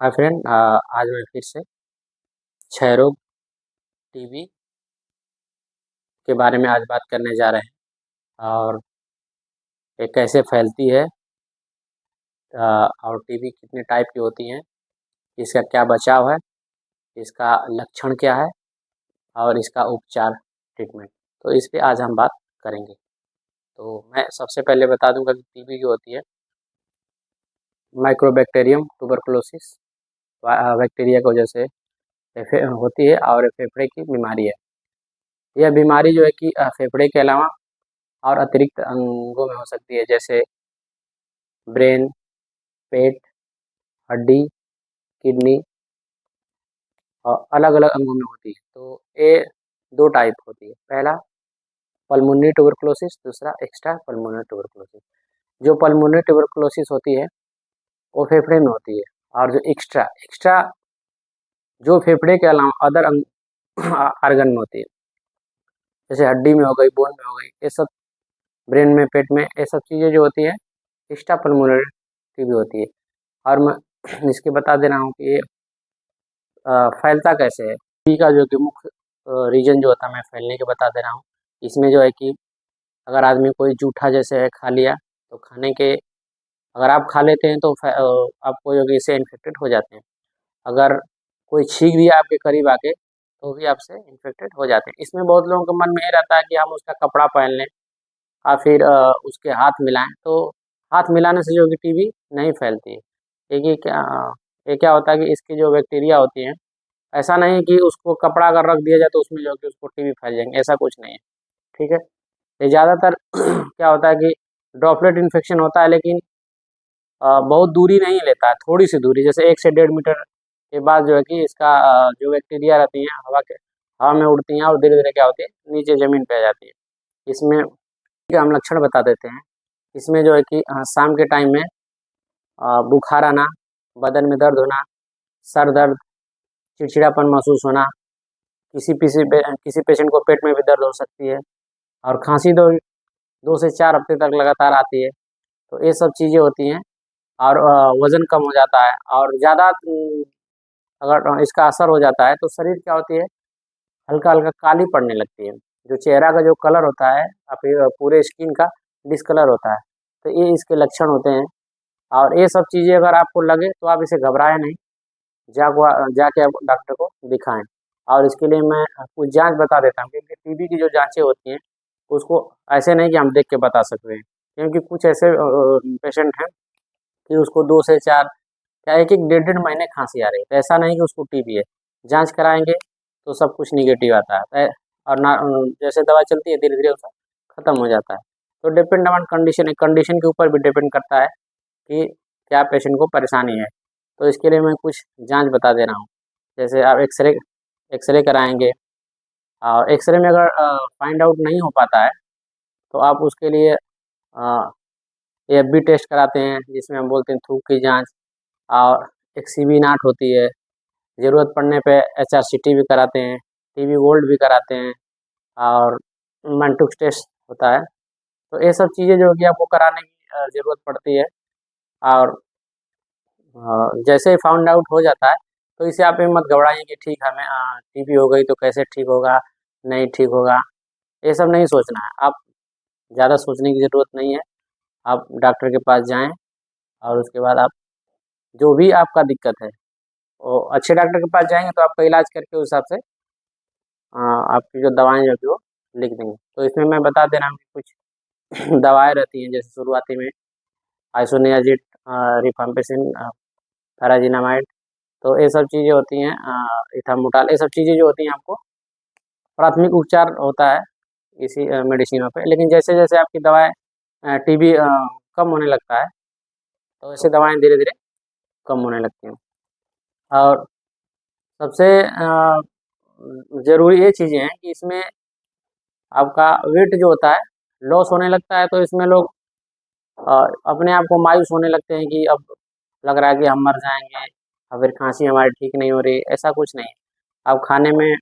Hi friend, आज मैं फिर से क्षय रोग टीबी के बारे में आज बात करने जा रहे हैं। और ये कैसे फैलती है, और टीबी कितने टाइप की होती हैं, इसका क्या बचाव है, इसका लक्षण क्या है और इसका उपचार ट्रीटमेंट, तो इस पे आज हम बात करेंगे। तो मैं सबसे पहले बता दूंगा कि टीबी जो होती है माइक्रोबैक्टीरियम ट्यूबरकुलोसिस बैक्टीरिया की वजह से होती है और फेफड़े की बीमारी है। यह बीमारी जो है कि फेफड़े के अलावा और अतिरिक्त अंगों में हो सकती है, जैसे ब्रेन, पेट, हड्डी, किडनी और अलग अलग अंगों में होती है। तो ये दो टाइप होती है, पहला पल्मोनरी ट्यूबरकुलोसिस, दूसरा एक्स्ट्रा पल्मोनरी ट्यूबरकुलोसिस। जो पल्मोनरी ट्यूबरकुलोसिस होती है वो फेफड़े में होती है, और जो एक्स्ट्रा एक्स्ट्रा जो फेफड़े के अलावा अदर आर्गन में होती है, जैसे हड्डी में हो गई, बोन में हो गई, ये सब ब्रेन में, पेट में, ये सब चीज़ें जो होती है एक्स्ट्रा पल्मोनरी टीबी होती है। और मैं इसके बता दे रहा हूँ कि ये फैलता कैसे है। टीबी का जो कि मुख्य रीजन जो होता है, मैं फैलने के बता दे रहा हूँ। इसमें जो है कि अगर आदमी कोई जूठा जैसे है खा लिया, तो खाने के अगर आप खा लेते हैं तो आपको जो कि इससे इन्फेक्टेड हो जाते हैं। अगर कोई छींक दिया आपके करीब आके तो भी आपसे इन्फेक्टेड हो जाते हैं। इसमें बहुत लोगों के मन में ये रहता है कि हम उसका कपड़ा पहन लें और फिर उसके हाथ मिलाएं, तो हाथ मिलाने से जो कि टीबी नहीं फैलती है। ये क्या होता है कि इसकी जो बैक्टीरिया होती हैं, ऐसा नहीं है कि उसको कपड़ा अगर रख दिया जाए तो उसमें जो कि उसको टीबी फैल जाएंगे, ऐसा कुछ नहीं है। ठीक है, ये ज़्यादातर क्या होता है कि ड्रॉपलेट इन्फेक्शन होता है, लेकिन बहुत दूरी नहीं लेता है, थोड़ी सी दूरी, जैसे 1 से 1.5 मीटर के बाद जो है कि इसका जो बैक्टीरिया रहती हैं हवा में उड़ती हैं और धीरे धीरे क्या होती है नीचे ज़मीन पे आ जाती है। इसमें के हम लक्षण बता देते हैं। इसमें जो है कि शाम के टाइम में बुखार आना, बदन में दर्द होना, सर दर्द, चिड़चिड़ापन महसूस होना, किसी पेशेंट को पेट में भी दर्द हो सकती है, और खांसी 2 से 4 हफ्ते तक लगातार आती है। तो ये सब चीज़ें होती हैं। और वज़न कम हो जाता है, और ज़्यादा अगर इसका असर हो जाता है तो शरीर क्या होती है, हल्का हल्का काली पड़ने लगती है। जो चेहरा का जो कलर होता है, फिर पूरे स्किन का डिसकलर होता है। तो ये इसके लक्षण होते हैं। और ये सब चीज़ें अगर आपको लगे तो आप इसे घबराएं नहीं, जाके आप डॉक्टर को दिखाएं। और इसके लिए मैं कुछ जांच बता देता हूँ, क्योंकि टीबी की जो जांचें होती हैं उसको ऐसे नहीं कि हम देख के बता सकते हैं, क्योंकि कुछ ऐसे पेशेंट हैं कि उसको 2 से 4 या एक एक 1.5 1.5 महीने खांसी आ रही है, तो ऐसा नहीं कि उसको टीबी है। जांच कराएंगे तो सब कुछ निगेटिव आता है, और ना जैसे दवा चलती है धीरे धीरे उसका खत्म हो जाता है। तो डिपेंड ऑन कंडीशन, कंडीशन के ऊपर भी डिपेंड करता है कि क्या पेशेंट को परेशानी है। तो इसके लिए मैं कुछ जांच बता दे रहा हूँ। जैसे आप एक्सरे कराएंगे, और एक्सरे में अगर फाइंड आउट नहीं हो पाता है तो आप उसके लिए एफबी टेस्ट कराते हैं, जिसमें हम बोलते हैं थूक की जांच, और एक सीबी नाट होती है। ज़रूरत पड़ने पे एचआरसीटी भी कराते हैं, टीबी गोल्ड भी कराते हैं, और मैंटुक्स टेस्ट होता है। तो ये सब चीज़ें जो कि आपको कराने की ज़रूरत पड़ती है। और जैसे ही फाउंड आउट हो जाता है तो इसे आप ये मत घबराइए कि ठीक हमें टीबी हो गई तो कैसे ठीक होगा, नहीं ठीक होगा, ये सब नहीं सोचना है। आप ज़्यादा सोचने की ज़रूरत नहीं है। आप डॉक्टर के पास जाएं, और उसके बाद आप जो भी आपका दिक्कत है वो अच्छे डॉक्टर के पास जाएंगे तो आपका इलाज करके उस हिसाब से आपकी जो दवाएं जो कि वो लिख देंगे। तो इसमें मैं बता दे रहा हूँ कि कुछ दवाएं रहती हैं, जैसे शुरुआती में आइसोनियाजिड, रिफाम्पिसिन, पैराजिनामाइड। तो ये सब चीज़ें होती हैं, इथामोटाल, ये सब चीज़ें जो होती हैं आपको प्राथमिक उपचार होता है इसी मेडिसिनों पे। लेकिन जैसे जैसे आपकी दवाएं टीबी कम होने लगता है तो वैसे दवाएं धीरे धीरे कम होने लगती हैं। और सबसे ज़रूरी ये चीज़ें हैं कि इसमें आपका वेट जो होता है लॉस होने लगता है, तो इसमें लोग अ, अपने आप को मायूस होने लगते हैं कि अब लग रहा है कि हम मर जाएंगे, और फिर खांसी हमारी ठीक नहीं हो रही, ऐसा कुछ नहीं है। आप खाने में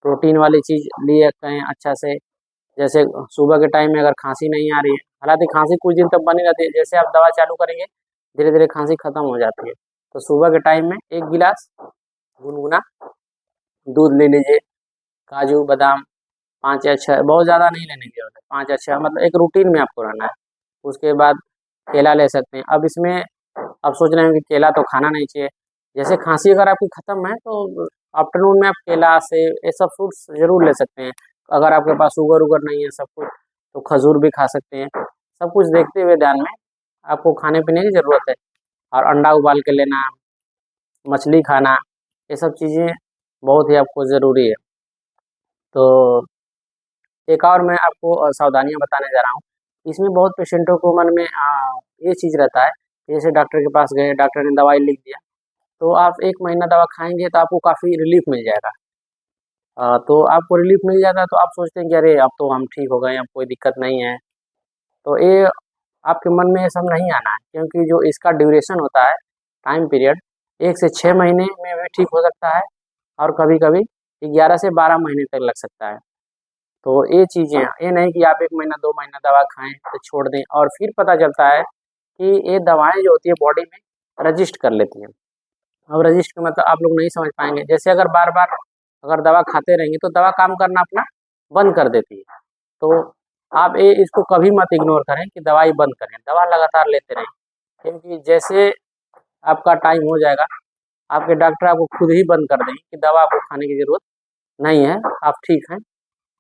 प्रोटीन वाली चीज़ लिए करें अच्छा से। जैसे सुबह के टाइम में अगर खांसी नहीं आ रही है, हालांकि खांसी कुछ दिन तक बनी रहती है, जैसे आप दवा चालू करेंगे धीरे धीरे खांसी खत्म हो जाती है। तो सुबह के टाइम में 1 गिलास गुनगुना दूध ले लीजिए, काजू बादाम 5 या 6, बहुत ज़्यादा नहीं लेने की ज़रूरत है, 5 या 6, मतलब एक रूटीन में आपको रहना है। उसके बाद केला ले सकते हैं। अब इसमें आप सोच रहे हैं कि केला तो खाना नहीं चाहिए, जैसे खांसी अगर आपकी ख़त्म है तो आफ्टरनून में आप केला, सेब, ये सब फ्रूट्स ज़रूर ले सकते हैं। अगर आपके पास शुगर नहीं है सब कुछ, तो खजूर भी खा सकते हैं। सब कुछ देखते हुए ध्यान में आपको खाने पीने की ज़रूरत है। और अंडा उबाल के लेना, मछली खाना, ये सब चीज़ें बहुत ही आपको ज़रूरी है। तो एक और मैं आपको सावधानियाँ बताने जा रहा हूँ। इसमें बहुत पेशेंटों को मन में ये चीज़ रहता है, जैसे डॉक्टर के पास गए, डॉक्टर ने दवाई लिख दिया, तो आप 1 महीना दवा खाएँगे तो आपको काफ़ी रिलीफ़ मिल जाएगा। तो आपको रिलीफ़ मिल जाता है तो आप सोचते हैं कि अरे अब तो हम ठीक हो गए, अब कोई दिक्कत नहीं है। तो ये आपके मन में ये सब नहीं आना है, क्योंकि जो इसका ड्यूरेशन होता है, टाइम पीरियड 1 से 6 महीने में भी ठीक हो सकता है, और कभी-कभी 11 से 12 महीने तक लग सकता है। तो ये चीज़ें हैं, ये नहीं कि आप 1 महीना 2 महीना दवा खाएँ तो छोड़ दें, और फिर पता चलता है कि ये दवाएँ जो होती है बॉडी में रजिस्ट कर लेती हैं। अब रजिस्ट का मतलब आप लोग नहीं समझ पाएँगे। जैसे अगर बार-बार अगर दवा खाते रहेंगे तो दवा काम करना अपना बंद कर देती है। तो आप ये इसको कभी मत इग्नोर करें कि दवाई बंद करें, दवा लगातार लेते रहें। क्योंकि जैसे आपका टाइम हो जाएगा, आपके डॉक्टर आपको खुद ही बंद कर देंगे कि दवा आपको खाने की ज़रूरत नहीं है, आप ठीक हैं,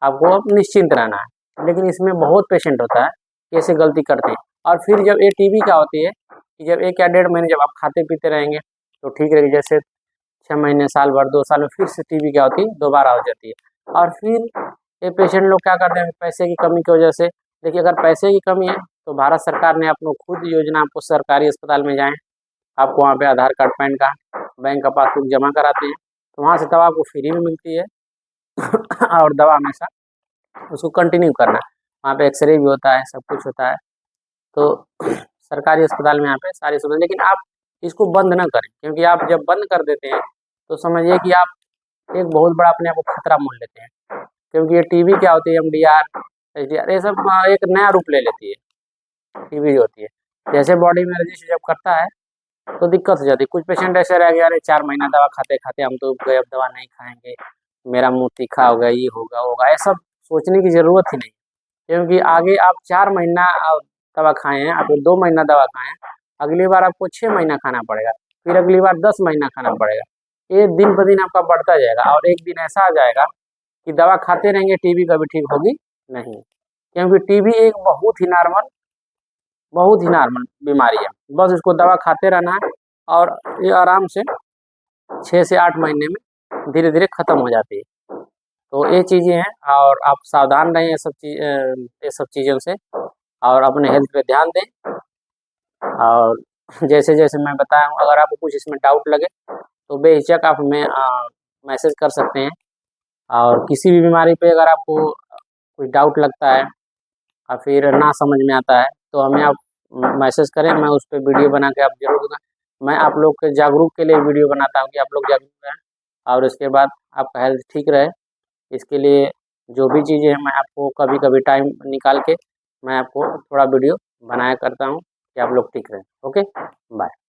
आपको अब निश्चिंत रहना है। लेकिन इसमें बहुत पेशेंट होता है कि ऐसे गलती करते हैं, और फिर जब ये टीबी क्या होती है कि जब 1 या डेढ़ महीने जब आप खाते-पीते रहेंगे तो ठीक रहेगी, जैसे 6 महीने, साल भर, 2 साल में फिर से टीबी क्या होती है, दोबारा हो जाती है। और फिर ये पेशेंट लोग क्या करते हैं, पैसे की कमी की वजह से, देखिए अगर पैसे की कमी है तो भारत सरकार ने अपनी खुद योजना, आपको सरकारी अस्पताल में जाएँ, आपको वहाँ पे आधार कार्ड, पैन कार्ड, बैंक का पासबुक जमा कराते हैं, तो वहाँ से दवा आपको फ्री में मिलती है। और दवा हमेशा उसको कंटिन्यू करना है। वहाँ पे एक्स-रे भी होता है, सब कुछ होता है। तो सरकारी अस्पताल में यहाँ पे सारी सुविधा, लेकिन आप इसको बंद ना करें, क्योंकि आप जब बंद कर देते हैं तो समझिए कि आप एक बहुत बड़ा अपने आप को खतरा मोल लेते हैं। क्योंकि ये टीबी क्या होती है, एमडीआर, एचडीआर, ये सब एक नया रूप ले लेती है, टीबी जो होती है। जैसे बॉडी में रजिस्टर जब करता है तो दिक्कत हो जाती है। कुछ पेशेंट ऐसे रह गए, अरे 4 महीना दवा खाते-खाते हम तो ऊब गए, अब दवा नहीं खाएँगे, मेरा मुँह तीखा हो गया, ये होगा, वो होगा, ये सब सोचने की ज़रूरत ही नहीं। क्योंकि आगे आप 4 महीना दवा खाए हैं, आप 2 महीना दवा खाए हैं, अगली बार आपको 6 महीना खाना पड़ेगा, फिर अगली बार 10 महीना खाना पड़ेगा। ये दिन-ब-दिन आपका बढ़ता जाएगा, और एक दिन ऐसा आ जाएगा कि दवा खाते रहेंगे, टीबी कभी ठीक होगी नहीं। क्योंकि टीबी एक बहुत ही नॉर्मल बीमारी है। बस इसको दवा खाते रहना है, और ये आराम से 6 से 8 महीने में धीरे-धीरे खत्म हो जाती है। तो ये चीज़ें हैं, और आप सावधान रहें ये सब चीज़ों से, और अपने हेल्थ पे ध्यान दें। और जैसे-जैसे मैं बताया हूँ, अगर आपको कुछ इसमें डाउट लगे तो बेहिचक आप हमें मैसेज कर सकते हैं। और किसी भी बीमारी पे अगर आपको कोई डाउट लगता है और फिर ना समझ में आता है तो हमें आप मैसेज करें, मैं उस पे वीडियो बना के आप ज़रूर दूँगा। मैं आप लोग के जागरूक के लिए वीडियो बनाता हूँ कि आप लोग जागरूक रहें, और उसके बाद आपका हेल्थ ठीक रहे। इसके लिए जो भी चीज़ें हैं, मैं आपको कभी-कभी टाइम निकाल के मैं आपको थोड़ा वीडियो बनाया करता हूँ कि आप लोग ठीक रहें। Okay, bye.